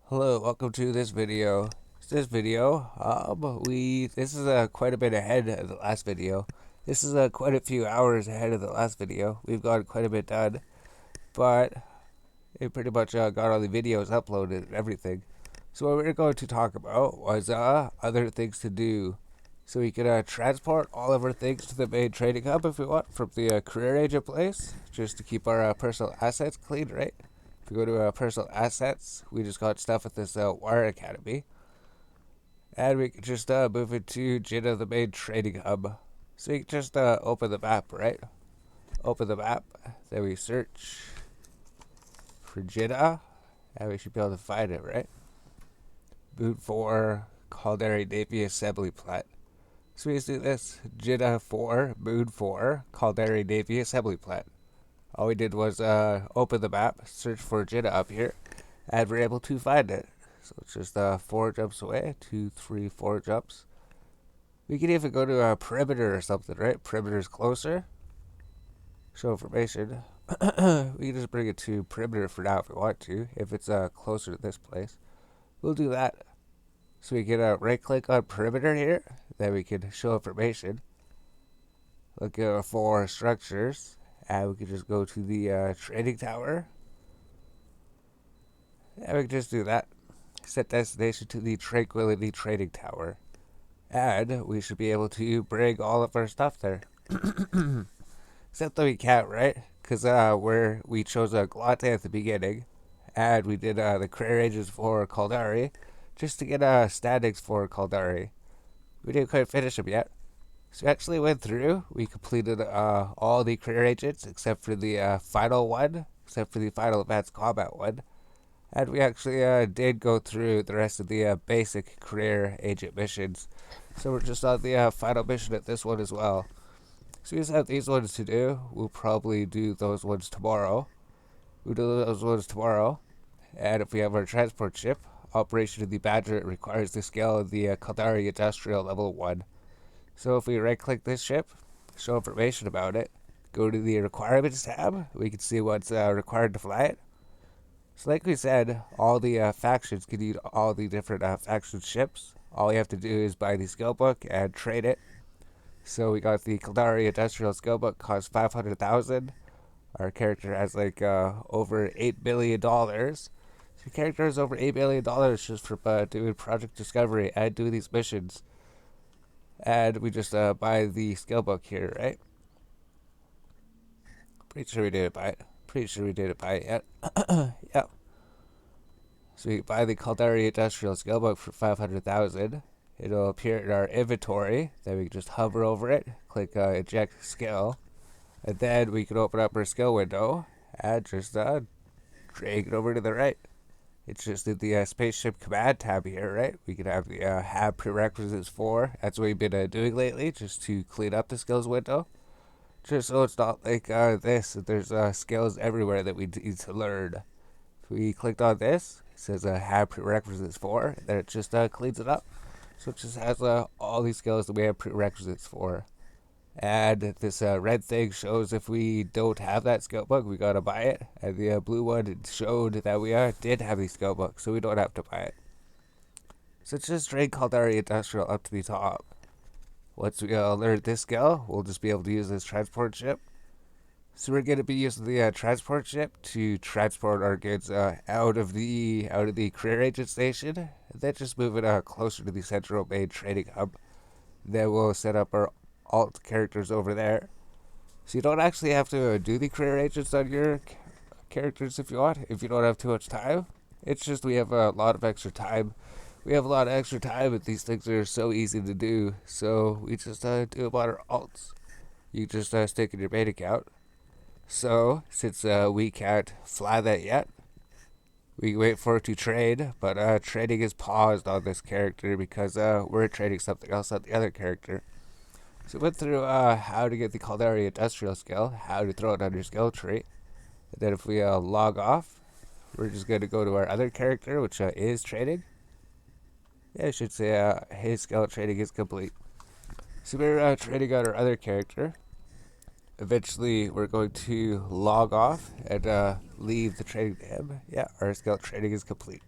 Hello, welcome to this video. This is quite a bit ahead of the last video. This is quite a few hours ahead of the last video. We've got quite a bit done, but it pretty much got all the videos uploaded and everything. So what we were going to talk about was other things to do. So we can transport all of our things to the main trading hub if we want from the career agent place, just to keep our personal assets clean, right? If we go to personal assets, we just got stuff at this Wire Academy. And we can just move into Jeddah, the main trading hub. So we can just open the map, right? Open the map, then we search for Jeddah, and we should be able to find it, right? Boot 4, Caldari Navy Assembly Plant. So we just do this, Jeddah 4, Moon 4, Caldari Navy Assembly Plant. All we did was open the map, search for Jeddah up here, and we're able to find it. So it's just 4 jumps away, 2, 3, 4 jumps. We can even go to a perimeter or something, right? Perimeter's closer. Show information. We can just bring it to perimeter for now if we want to, if it's closer to this place. We'll do that. So we can right click on perimeter here, then we can show information. Look for structures, and we can just go to the trading tower. And we can just do that. Set destination to the Tranquility Trading Tower. And we should be able to bring all of our stuff there. Except that we can't, right? Because we chose a Glante at the beginning. And we did the career agents for Caldari. Just to get statics for Caldari. We didn't quite finish them yet. So we actually went through. We completed all the career agents except for the final one. Except for the final advanced combat one. And we actually did go through the rest of the basic career agent missions. So we're just on the final mission at this one as well. So we just have these ones to do. We'll probably do those ones tomorrow. We'll do those ones tomorrow. And if we have our transport ship, Operation of the Badger requires the scale of the Caldari Industrial Level 1. So if we right click this ship, show information about it, go to the Requirements tab, we can see what's required to fly it. So like we said, all the factions can use all the different faction ships. All we have to do is buy the skill book and trade it. So we got the Caldari Industrial Skill Book, costs 500,000. Our character has like over $8 billion. So your character has over $8 billion just for doing Project Discovery and doing these missions. And we just buy the skill book here, right? Pretty sure we didn't buy it. Pretty sure we didn't buy it yet. Yeah. So we buy the Caldari Industrial Skill Book for 500,000. It'll appear in our inventory. Then we can just hover over it, click eject skill, and then we can open up our skill window and just drag it over to the right. It's just in the spaceship command tab here, right? We can have the have prerequisites for. That's what we've been doing lately, just to clean up the skills window. Just so it's not like this. There's skills everywhere that we need to learn. If we clicked on this, it says have prerequisites for, and then it just cleans it up. So it just has all these skills that we have prerequisites for. And this red thing shows if we don't have that skill book, we gotta buy it. And the blue one showed that we did have the skill book, so we don't have to buy it. So it's just drag Caldari Industrial up to the top. Once we learn this skill, we'll just be able to use this transport ship. So we're going to be using the transport ship to transport our goods out of the career agent station, and then just move it closer to the central main trading hub. Then we'll set up our alt characters over there. So you don't actually have to do the career agents on your characters if you want, if you don't have too much time. It's just we have a lot of extra time. We have a lot of extra time, and these things are so easy to do. So we just do them on our alts. You just stick in your main account. So, since we can't fly that yet, we wait for it to trade, but trading is paused on this character because we're trading something else on the other character. So we went through how to get the Caldari Industrial skill, how to throw it on your skill tree. And then if we log off, we're just going to go to our other character, which is trading. Yeah, I should say his skill trading is complete. So we're trading on our other character. Eventually, we're going to log off and leave the trading to him. Yeah, our skill trading is complete.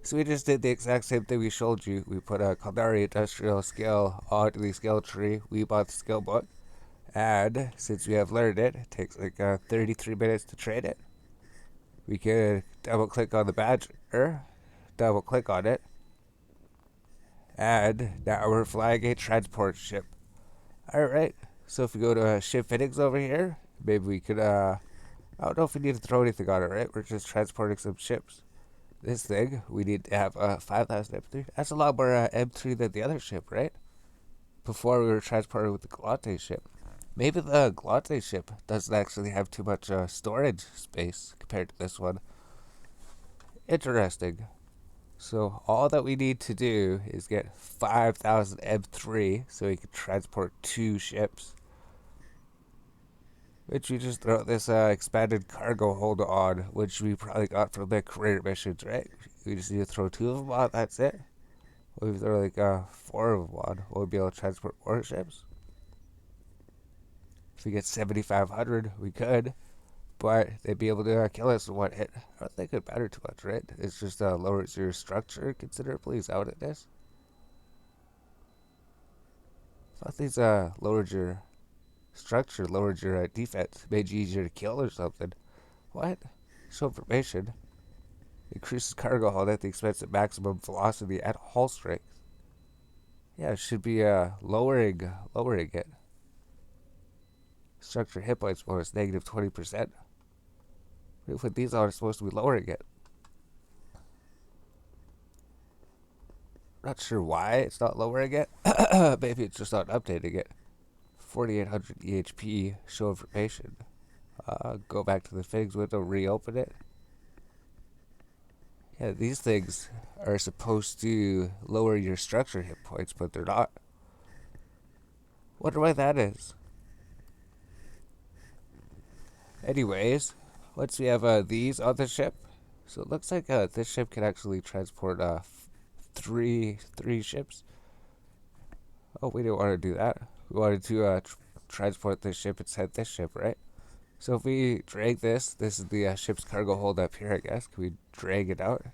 So we just did the exact same thing we showed you. We put a Caldari industrial skill onto the skill tree. We bought the skill book. And since we have learned it, it takes like 33 minutes to trade it. We could double click on the badger, double click on it, and now we're flying a transport ship. Alright, so if we go to ship fittings over here, maybe we could, I don't know if we need to throw anything on it, right? We're just transporting some ships. This thing, we need to have 5,000 M3. That's a lot more M3 than the other ship, right? Before we were transporting with the Galate ship. Maybe the Galate ship doesn't actually have too much storage space compared to this one. Interesting. So all that we need to do is get 5,000 M3 so we can transport 2 ships. Which we just throw this expanded cargo hold on, which we probably got from the career missions, right? We just need to throw 2 of them on, that's it. What if we throw like 4 of them on? We'll be able to transport more ships. If we get 7,500, we could. But they'd be able to kill us in one hit. I don't think it matter too much, right? It's just lowers your structure considerably. Is that what it is? I thought these lowered your structure, lowered your defense, made you easier to kill or something. What? Show information. Increases cargo hold at the expense of maximum velocity at hull strength. Yeah, it should be lowering it. Structure hit points bonus negative 20%. With these on, it's supposed to be lowering it. Not sure why it's not lowering it. Maybe it's just not updating it. 4800 EHP, show information. Go back to the fittings window, reopen it. Yeah, these things are supposed to lower your structure hit points, but they're not. Wonder why that is. Anyways, once we have these on the ship, so it looks like this ship can actually transport three ships. Oh, we didn't want to do that. We wanted to transport this ship inside this ship, right? So if we drag this is the ship's cargo hold up here, I guess. Can we drag it out?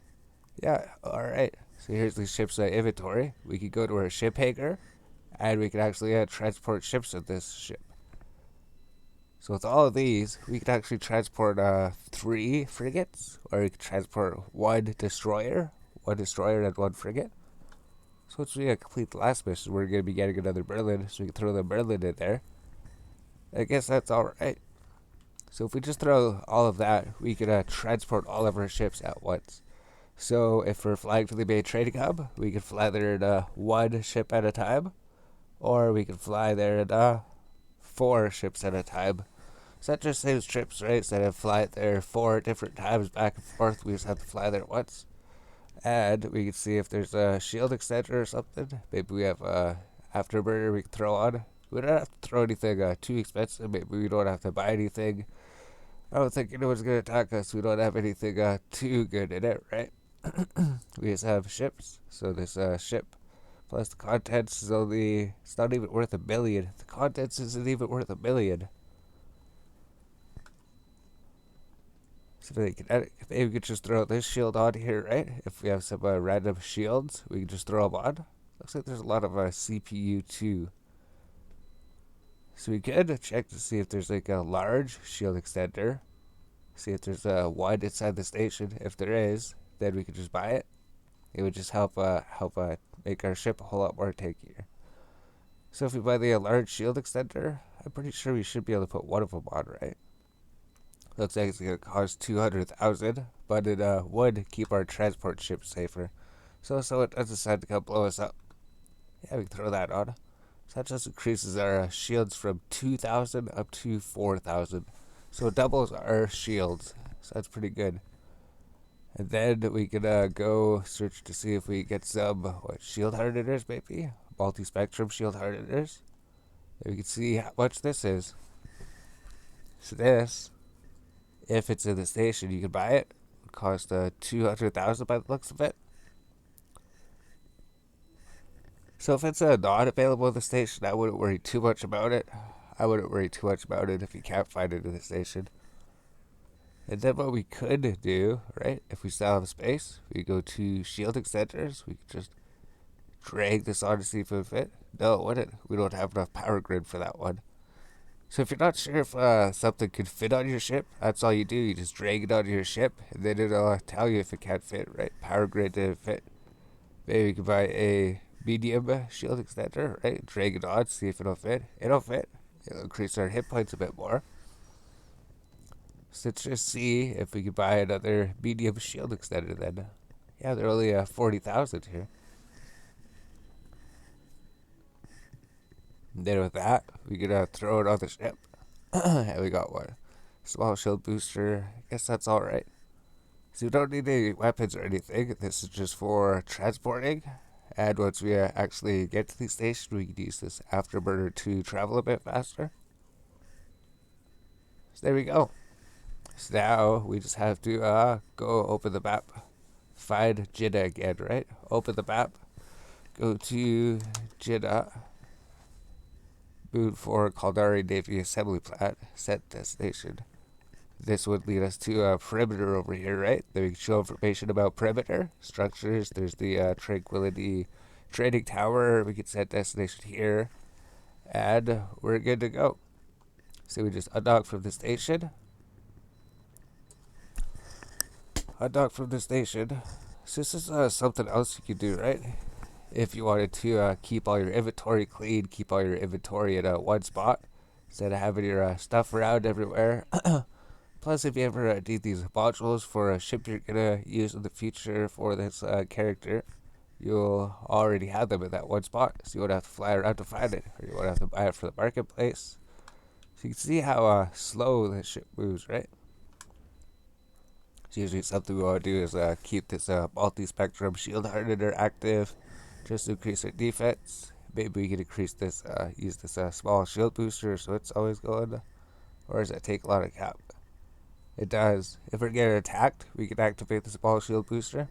Yeah, alright. So here's the ship's inventory. We could go to our ship hangar, and we can actually transport ships with this ship. So with all of these, we could actually transport 3 frigates, or we could transport 1 destroyer and 1 frigate. So once we complete the last mission, we're going to be getting another Merlin, so we can throw the Merlin in there. I guess that's alright. So if we just throw all of that, we could transport all of our ships at once. So if we're flying to the main trading hub, we could fly there in 1 ship at a time, or we could fly there in 4 ships at a time. So that just saves trips, right? Instead of flying there 4 different times back and forth, we just have to fly there once. And we can see if there's a shield extender or something. Maybe we have a afterburner we can throw on. We don't have to throw anything too expensive. Maybe we don't have to buy anything. I don't think anyone's going to attack us. We don't have anything too good in it, right? We just have ships. So this ship plus the contents is only, it's not even worth $1 million. The contents isn't even worth $1 million. So for the kinetic, maybe we could just throw this shield on here, right? If we have some random shields, we can just throw them on. Looks like there's a lot of CPU too. So we could check to see if there's like a large shield extender. See if there's one inside the station. If there is, then we could just buy it. It would just help make our ship a whole lot more tankier. So if we buy the large shield extender, I'm pretty sure we should be able to put one of them on, right? Looks like it's going to cost 200,000, but it would keep our transport ship safer. So it does decide to come blow us up. Yeah, we can throw that on. So that just increases our shields from 2,000 up to 4,000. So it doubles our shields. So that's pretty good. And then we can go search to see if we get some shield hardeners, maybe. Multi-spectrum shield hardeners. And we can see how much this is. So this, if it's in the station, you can buy it. It costs 200,000 by the looks of it. So if it's not available in the station, I wouldn't worry too much about it. I wouldn't worry too much about it if you can't find it in the station. And then what we could do, right, if we still have space, we go to shield extenders. We could just drag this on to see if it would fit. No, it wouldn't. We don't have enough power grid for that one. So if you're not sure if something could fit on your ship, that's all you do. You just drag it onto your ship, and then it'll tell you if it can't fit, right? Power grid didn't fit. Maybe you can buy a medium shield extender, right? Drag it on, see if it'll fit. It'll fit. It'll increase our hit points a bit more. So let's just see if we can buy another medium shield extender then. Yeah, they're only 40,000 here. And then with that, we can throw it on the ship. And we got one. Small shield booster. I guess that's alright. So we don't need any weapons or anything. This is just for transporting. And once we actually get to the station, we can use this afterburner to travel a bit faster. So there we go. So now we just have to go open the map. Find Jeddah again, right? Open the map. Go to Jeddah. Moon 4 Caldari Navy Assembly Plant. Set destination. This would lead us to perimeter over here, right? Then we can show information about perimeter structures. There's the Tranquility Trading Tower. We can set destination here, and we're good to go. So we just undock from the station. Undock from the station. So this is something else you could do, right? If you wanted to keep all your inventory clean, keep all your inventory in one spot instead of having your stuff around everywhere. Plus, if you ever need these modules for a ship you're going to use in the future for this character, you'll already have them in that one spot, so you won't have to fly around to find it, or you won't have to buy it for the marketplace. So you can see how slow this ship moves, right? So usually something we want to do is keep this multi-spectrum shield hardener active, just to increase our defense. Maybe we can increase this, use this small shield booster so it's always going, or does it take a lot of cap? It does. If we're getting attacked, we can activate the small shield booster.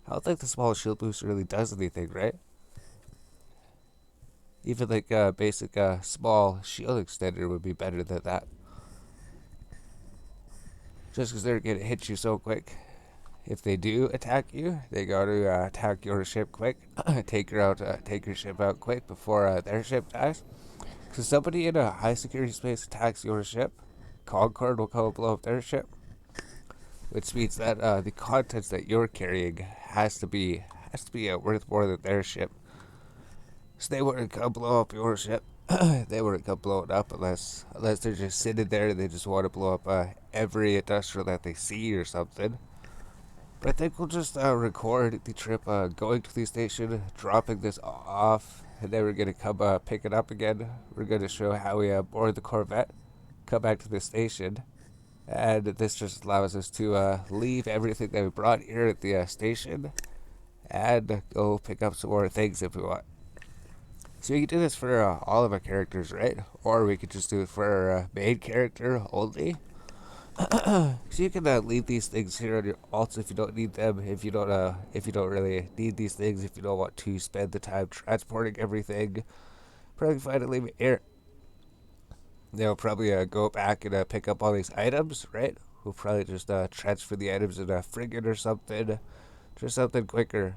I don't think the small shield booster really does anything, right? Even like a basic small shield extender would be better than that. Just because they're going to hit you so quick. If they do attack you, they got to attack your ship quick. Take your ship out quick before their ship dies. So somebody in a high security space attacks your ship, Concord will come blow up their ship, which means that the contents that you're carrying has to be worth more than their ship. So they wouldn't come blow up your ship. They wouldn't come blow it up unless they're just sitting there and they just want to blow up every industrial that they see or something. But I think we'll just record the trip going to the station, dropping this off, and then we're going to come pick it up again. We're going to show how we board the Corvette, come back to the station, and this just allows us to leave everything that we brought here at the station and go pick up some more things if we want. So we can do this for all of our characters, right? Or we could just do it for our main character only. So you can leave these things here on your alts if you don't need them. If you don't really need these things, if you don't want to spend the time transporting everything, probably fine to leave it here. They'll probably go back and pick up all these items, right? We'll probably just transfer the items in a frigate or something, just something quicker.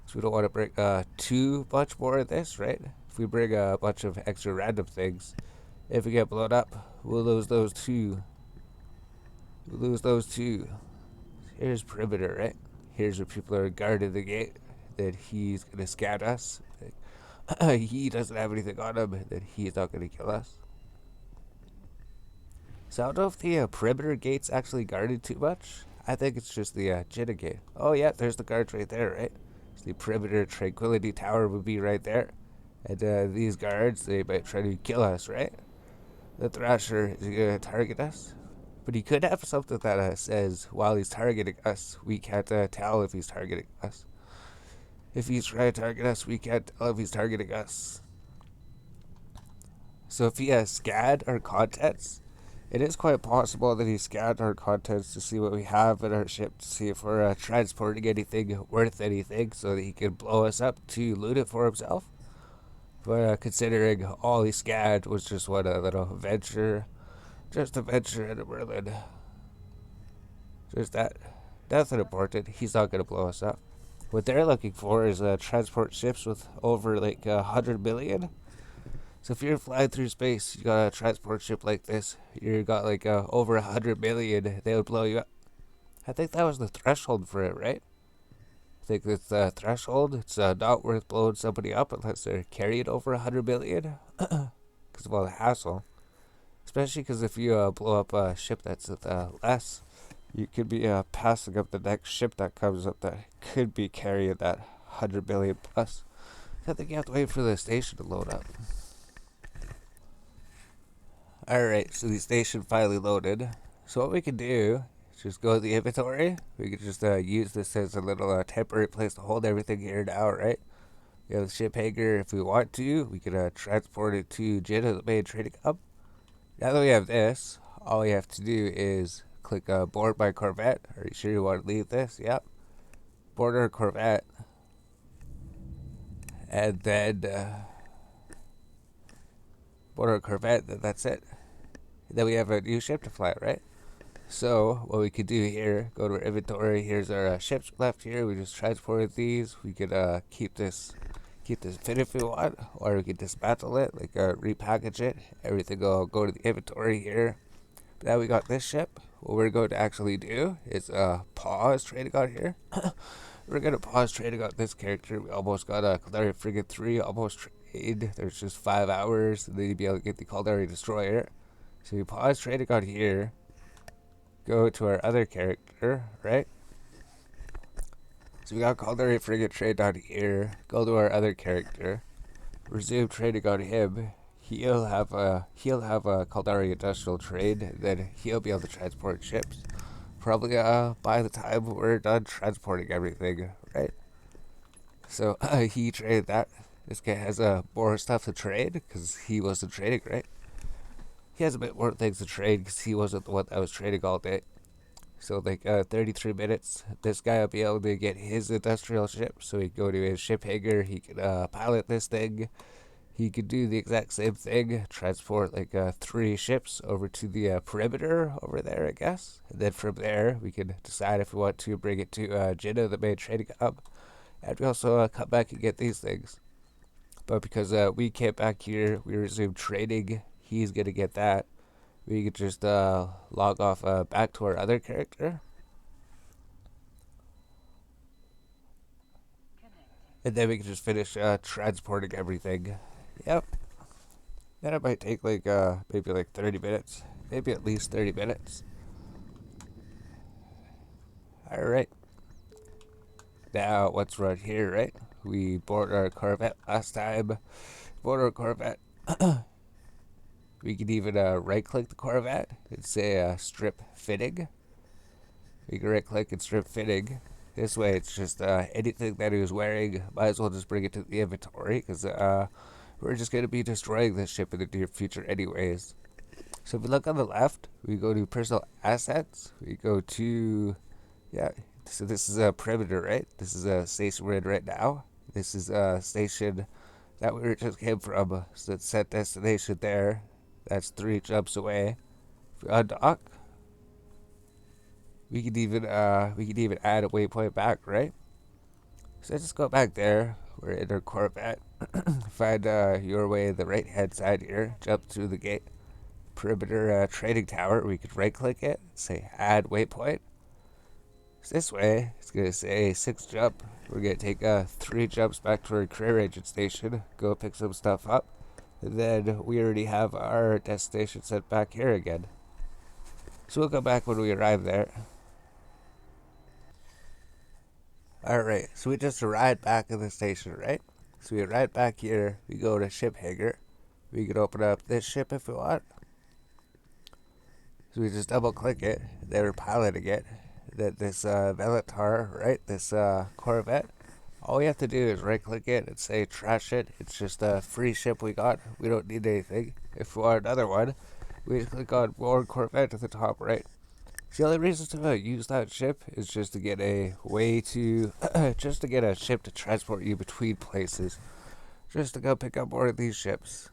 So we don't want to bring too much more of this, right? If we bring a bunch of extra random things, if we get blown up, we'll lose those too. Here's perimeter, right? Here's where people are guarding the gate. Then he's gonna scan us. He doesn't have anything on him. Then he's not gonna kill us. So I don't know if the perimeter gate's actually guarded too much. I think it's just the Jeddah gate. Oh yeah, there's the guards right there, right? So the perimeter Tranquility Tower would be right there. And these guards, they might try to kill us, right? The Thrasher is gonna target us. But he could have something that says while he's targeting us, we can't tell if he's targeting us. If he's trying to target us, we can't tell if he's targeting us. So if he has scanned our contents, it is quite possible that he scanned our contents to see what we have in our ship, to see if we're transporting anything worth anything, so that he can blow us up to loot it for himself. But considering all he scanned was just one little venture, Just a venture into Berlin. Just that. Nothing important. He's not gonna blow us up. What they're looking for is transport ships with over like 100 million. So if you're flying through space, you got a transport ship like this. You got like over 100 million. They would blow you up. I think that was the threshold for it, right? I think it's the threshold. It's not worth blowing somebody up unless they're carrying over 100 million, because of all the hassle. Especially because if you blow up a ship that's less, you could be passing up the next ship that comes up that could be carrying that 100 million plus. I think you have to wait for the station to load up. Alright, so the station finally loaded. So what we can do is just go to the inventory. We can just use this as a little temporary place to hold everything here now, right? We have the ship hangar if we want to. We can transport it to Jeddah, the main trading hub. Now that we have this, all we have to do is click board my Corvette. Are you sure you want to leave this? Yep. Board our Corvette. And then board our Corvette, then that's it. Then we have a new ship to fly, right? So what we could do here, go to our inventory. Here's our ships left here. We just transported these. We could keep this fit if we want, or we could dismantle it, like repackage it. Everything will go to the inventory here. But now we got this ship. What we're going to actually do is pause trading on here. We're going to pause trading on this character. We almost got a Caldari Frigate 3 almost trade. There's just 5 hours, and then you'll be able to get the Caldari Destroyer. So you pause trading on here. Go to our other character, right? So we got Caldari Frigate trade on here. Go to our other character. Resume trading on him. He'll have a Caldari industrial trade. Then he'll be able to transport ships. Probably by the time we're done transporting everything, right? So he traded that. This guy has more stuff to trade because he wasn't trading, right? He has a bit more things to trade because he wasn't the one that was trading all day. So like 33 minutes, this guy will be able to get his industrial ship. So he can go to his ship hangar. He can pilot this thing. He could do the exact same thing, transport like 3 ships over to the perimeter over there, I guess. And then from there, we can decide if we want to bring it to Jeddah, the main trading hub. And we also come back and get these things. But because we came back here, we resumed trading. He's going to get that. We could just log off back to our other character. And then we can just finish transporting everything. Yep. Then it might take like maybe like 30 minutes. Maybe at least 30 minutes. Alright. Now, what's right here, right? We boarded our Corvette last time. Boarded our Corvette. We can even right-click the Corvette and say strip fitting. We can right-click and strip fitting. This way, it's just anything that he was wearing. Might as well just bring it to the inventory because we're just going to be destroying this ship in the near future anyways. So if we look on the left, we go to personal assets. We go to, yeah, so this is a perimeter, right? This is a station we're in right now. This is a station that we just came from. So it's set destination there. That's 3 jumps away. If we undock, we can even add a waypoint back, right? So just go back there. We're in our Corvette. Find your way the right hand side here. Jump through the gate. Perimeter trading tower. We could right click it. Say add waypoint. So this way, it's gonna say 6 jump. We're gonna take 3 jumps back to our career agent station. Go pick some stuff up. And then we already have our destination set back here again. So we'll go back when we arrive there. Alright, so we just arrived back at the station, right? So we arrived back here. We go to ship hangar. We can open up this ship if we want. So we just double click it. Then we're piloting it. Then this Velotar, right? This Corvette. All we have to do is right click it and say trash it. It's just a free ship we got. We don't need anything. If we want another one, we just click on more Corvette at the top right. The only reason to use that ship is just to get a way to, just to get a ship to transport you between places. Just to go pick up more of these ships.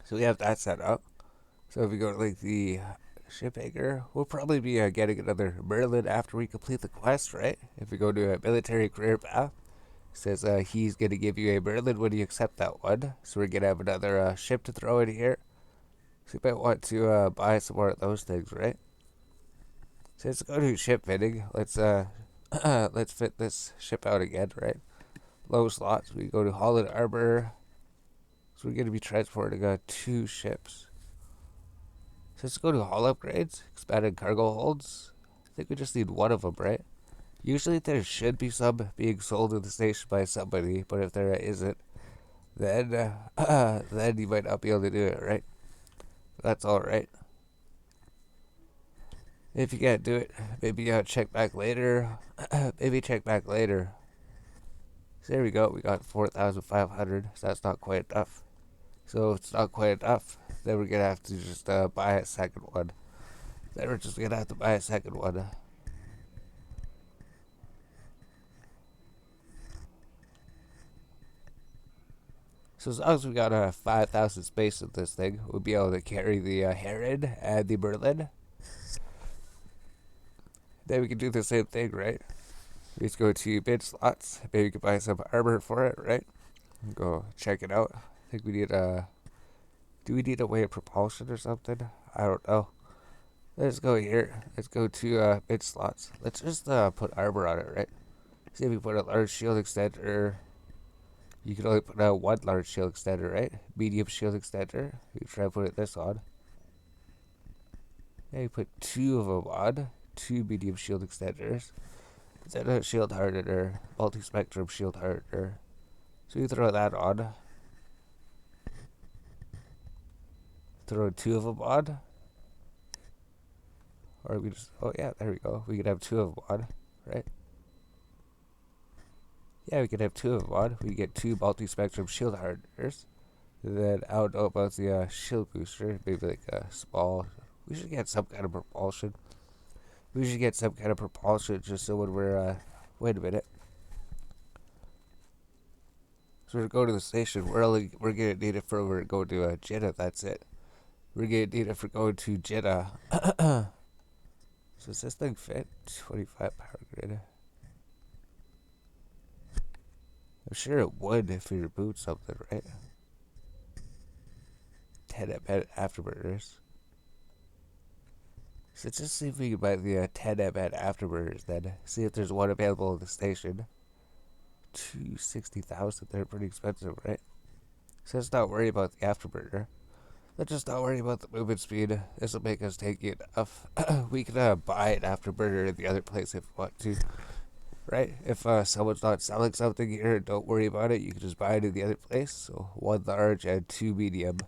So we have that set up. So if we go to like the ship anchor, we'll probably be getting another Merlin after we complete the quest, right? If we go to a military career path, it says he's going to give you a Merlin when you accept that one. So we're going to have another ship to throw in here. So you might want to buy some more of those things, right? So let's go to ship fitting. Let's fit this ship out again, right? Low slots. We go to Holland Arbor. So we're going to be transporting 2 ships. So let's go to hull upgrades, expanded cargo holds. I think we just need one of them, right? Usually there should be some being sold in the station by somebody, but if there isn't, then then you might not be able to do it, right? That's all right. If you can't do it, maybe check back later. Maybe check back later. So there we go. We got 4,500. So that's not quite enough. So if it's not quite enough, then we're gonna have to just buy a second one. Then we're just gonna have to buy a second one. So as long as we got 5,000 space in this thing, we'll be able to carry the Heron and the Merlin. Then we can do the same thing, right? We just go to bid slots. Maybe we can buy some armor for it, right? Go check it out. I think we need a... Do we need a way of propulsion or something? I don't know. Let's go here. Let's go to bid slots. Let's just put armor on it, right? See if we put a large shield extender. You can only put one large shield extender, right? Medium shield extender. We can try to put it this on. Yeah, you put 2 of them on. 2 medium shield extenders. Then a shield hardener. Multi-spectrum shield hardener. So you throw that on. Throw 2 of them on. Or we just... Oh, yeah, there we go. We could have 2 of them on, right? Yeah, we could have 2 of them on. We get 2 multi-spectrum shield hardeners. And then I don't know about the shield booster. Maybe like a small... We should get some kind of propulsion. We should get some kind of propulsion just so when we're... Wait a minute. So we're going to the station. We're gonna need it for when we're going to Jeddah. That's it. We're gonna need it for going to Jeddah. So does this thing fit? 25 power grid. I'm sure it would if we reboot something, right? 10 at afterburners. So just see if we can buy the 10 at afterburners then. See if there's one available in the station. 260,000. They're pretty expensive, right? So let's not worry about the afterburner. Let's just not worry about the movement speed. This will make us take it enough. We can buy an afterburner in the other place if we want to. Right? If someone's not selling something here, don't worry about it. You can just buy it in the other place. So 1 large and 2 medium.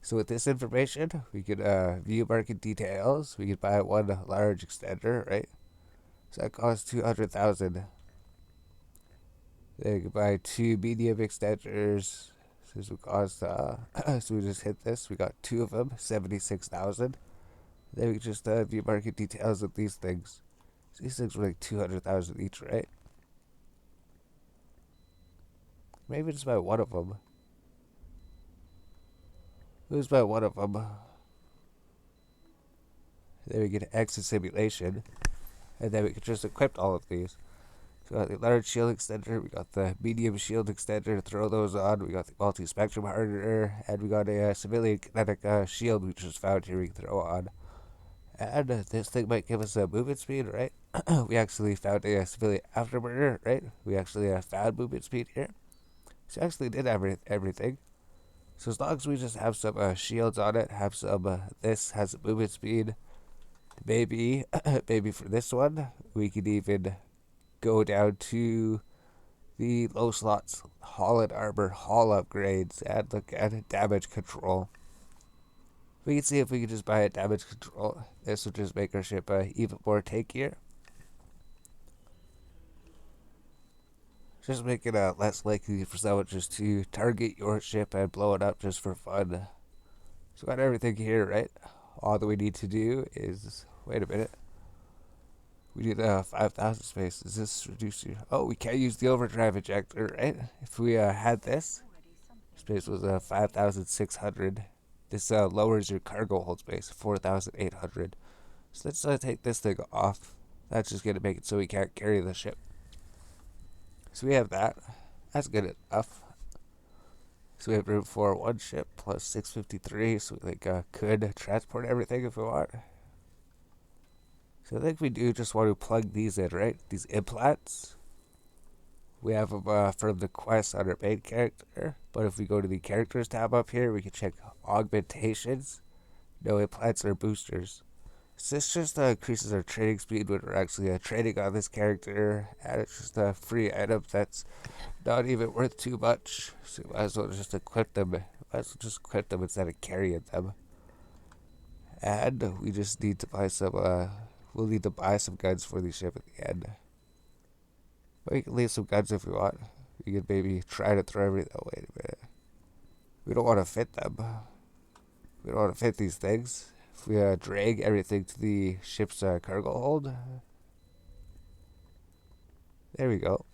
So with this information, we could view market details. We could buy 1 large extender, right? So that costs 200,000. Then you could buy 2 medium extenders. This would cost, so we just hit this. We got 2 of them, 76,000. Then we can just view market details of these things. So these things were like 200,000 each, right? Maybe just buy 1 of them. Let's buy 1 of them. Then we get exit simulation. And then we can just equip all of these. So we got the large shield extender, we got the medium shield extender, throw those on, we got the multi-spectrum hardener, and we got a civilian kinetic shield we just found here we can throw on. And this thing might give us a movement speed, right? We actually found a civilian afterburner, right? We actually found movement speed here. So we actually did everything. So as long as we just have some shields on it, have some, this has a movement speed, maybe, maybe for this one, we could even go down to the low slots, Holland Arbor, Hall upgrades, and look at damage control. We can see if we can just buy a damage control. This will just make our ship even more tankier. Just make it less likely for someone just to target your ship and blow it up just for fun. So got everything here, right? All that we need to do is... Wait a minute. We need 5,000 space. Does this reduce you? Oh, we can't use the overdrive ejector, right? If we had this, space was 5,600. This lowers your cargo hold space, 4,800. So let's take this thing off. That's just going to make it so we can't carry the ship. So we have that. That's good enough. So we have room for one ship plus 653, so we could transport everything if we want. So I think we do just want to plug these in, right? These implants. We have them from the quest on our main character. But if we go to the characters tab up here, we can check augmentations. No implants or boosters. So this just increases our trading speed when we're actually trading on this character. And it's just a free item that's not even worth too much. So we might as well just equip them. Might as well just equip them instead of carrying them. And we just need to buy some, we'll need to buy some guns for the ship at the end. We can leave some guns if we want. We could maybe try to throw everything. Oh, wait a minute. We don't want to fit them. We don't want to fit these things. If we drag everything to the ship's cargo hold. There we go.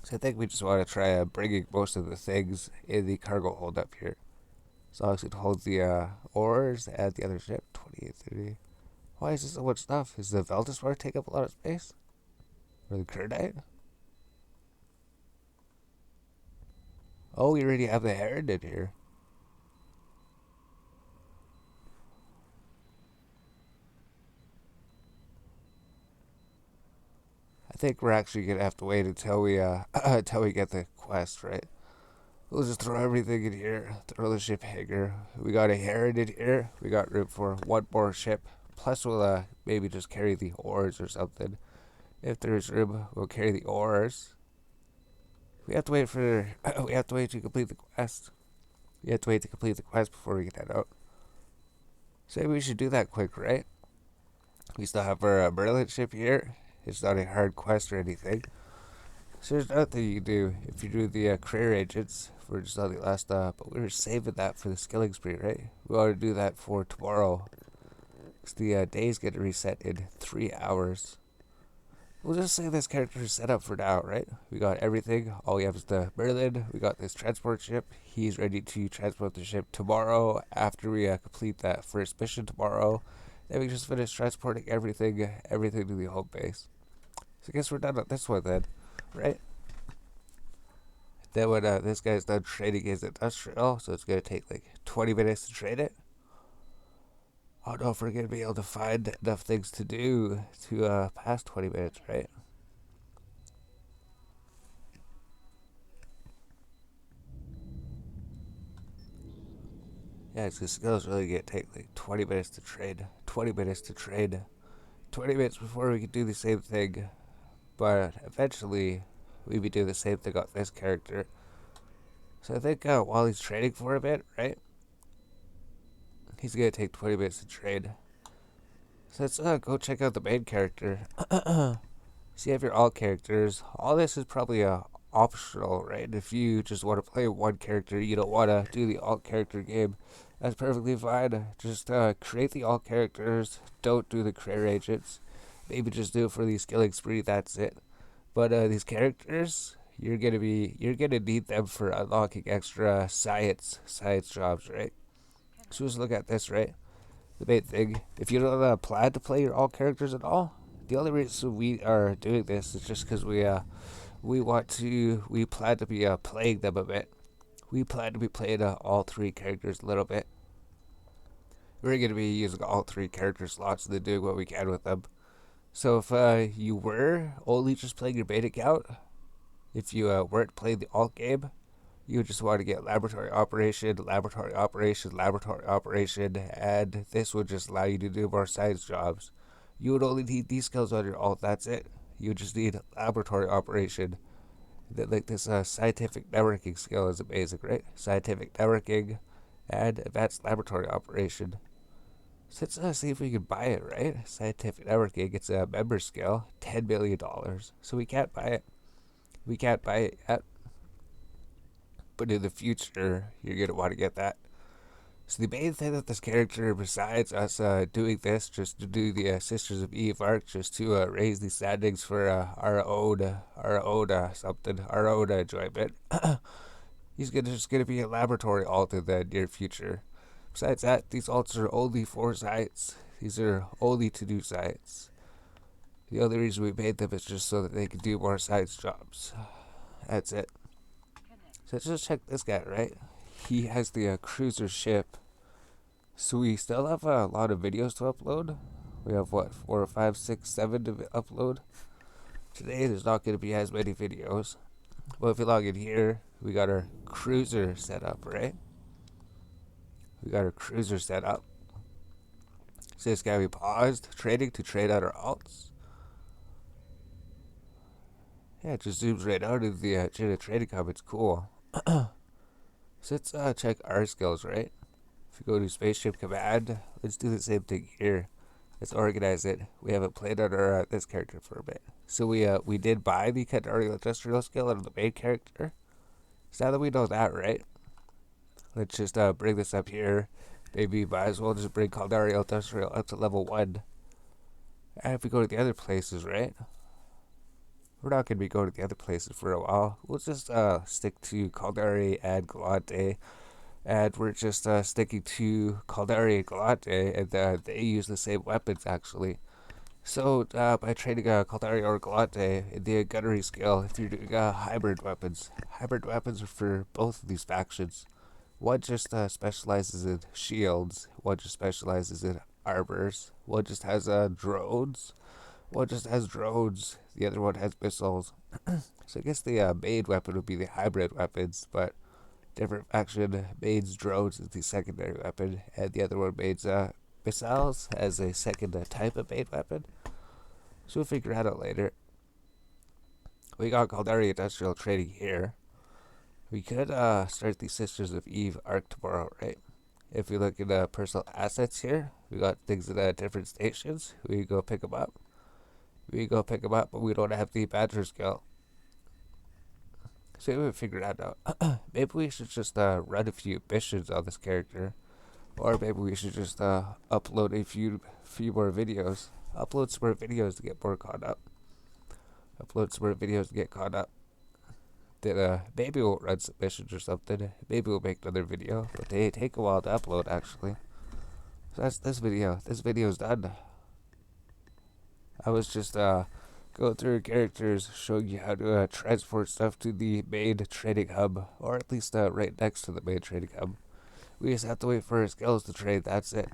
So I think we just want to try bringing most of the things in the cargo hold up here. So as long as it holds the oars and the other ship. 2830. Why is this so much stuff? Is the Veldismar take up a lot of space? Or the Kernite? Oh, we already have the Heron in here. I think we're actually gonna have to wait until we until we get the quest, right? We'll just throw everything in here. Throw the ship hanger. We got a Heron in here. We got room for one more ship. Plus, we'll maybe just carry the oars or something. If there's room, we'll carry the oars. We have to wait for. We have to wait to complete the quest. We have to wait to complete the quest before we get that out. So maybe we should do that quick, right? We still have our Merlin ship here. It's not a hard quest or anything. So there's nothing you can do if you do the career agents. We're just on the last, but we were saving that for the skilling spree, right? We ought to do that for tomorrow. Because the days get reset in 3 hours. We'll just say this character is set up for now, right? We got everything. All we have is the Merlin. We got this transport ship. He's ready to transport the ship tomorrow after we complete that first mission tomorrow. Then we just finish transporting everything to the home base. So I guess we're done on this one then, right? Then when this guy's done trading his industrial, so it's going to take 20 minutes to trade it. I don't know if we're going to be able to find enough things to do to pass 20 minutes, right? Yeah, it's because skills really going to take 20 minutes to trade. 20 minutes to trade. 20 minutes before we can do the same thing. But eventually, we'd be doing the same thing on this character. So I think while he's trading for a bit, right? He's going to take 20 minutes to trade. So let's go check out the main character. So you have your all characters. All this is probably optional, right? If you just want to play one character, you don't want to do the all character game, that's perfectly fine. Just create the all characters. Don't do the career agents. Maybe just do it for the skilling spree. That's it. But these characters, you're gonna need them for unlocking extra science jobs, right? So just look at this, right? The main thing. If you don't plan to play your all characters at all, the only reason we are doing this is just because we plan to be playing them a bit. We plan to be playing all three characters a little bit. We're going to be using all three character slots and then doing what we can with them. So if you were only just playing your main account, if you weren't playing the alt game, you just want to get laboratory operation, and this would just allow you to do more science jobs. You would only need these skills on your alt, that's it. You just need laboratory operation. This scientific networking skill is amazing, right? Scientific networking and advanced laboratory operation. So let's see if we can buy it, right? Scientific networking, it's a member skill, $10 million. So we can't buy it. We can't buy it yet. But in the future, you're going to want to get that. So the main thing that this character, besides us doing this, just to do the Sisters of Eve arc, just to raise the standings for our own enjoyment, he's just gonna be a laboratory alt in the near future. Besides that, these alts are only for sites. These are only to-do sites. The only reason we made them is just so that they can do more sites jobs. That's it. So just check this guy, right? He has the cruiser ship. So we still have a lot of videos to upload. We have what, 4, 5, 6, 7 to upload. Today there's not going to be as many videos. But if you log in here, we got our cruiser set up, right? We got our cruiser set up. So this guy, we paused trading to trade out our alts. Yeah, it just zooms right out of the trading hub. It's cool. So let's check our skills, right? If you go to spaceship command, let's do the same thing here. Let's organize it. We haven't played on our this character for a bit. So we did buy the Caldari industrial skill out of the main character. So now that we know that, right? Let's just bring this up here. Maybe might as well just bring Caldari industrial up to level 1. And if we go to the other places, right? We're not going to be going to the other places for a while. We'll just stick to Caldari and Galante. And we're just sticking to Caldari and Galante, and they use the same weapons, actually. So, by trading Caldari or Galante in the gunnery skill, if you're doing hybrid weapons are for both of these factions. One just specializes in shields, one just specializes in armors, one just has drones, one just has drones, the other one has missiles. So I guess the main weapon would be the hybrid weapons, but different faction mains drones as the secondary weapon, and the other one mains missiles as a second type of main weapon. So we'll figure that out later. We got Caldari Industrial Trading here. We could start the Sisters of Eve arc tomorrow, right? If we look at personal assets here, we got things at different stations. We go pick them up. But we don't have the Badger skill. So we figured that out. Maybe we should just run a few missions on this character. Or maybe we should just upload a few more videos. Upload some more videos to get more caught up. Then maybe we'll run some missions or something. Maybe we'll make another video. But they take a while to upload, actually. So that's this video. This video's done. I was just going through characters, showing you how to transport stuff to the main trading hub. Or at least right next to the main trading hub. We just have to wait for our skills to trade, that's it.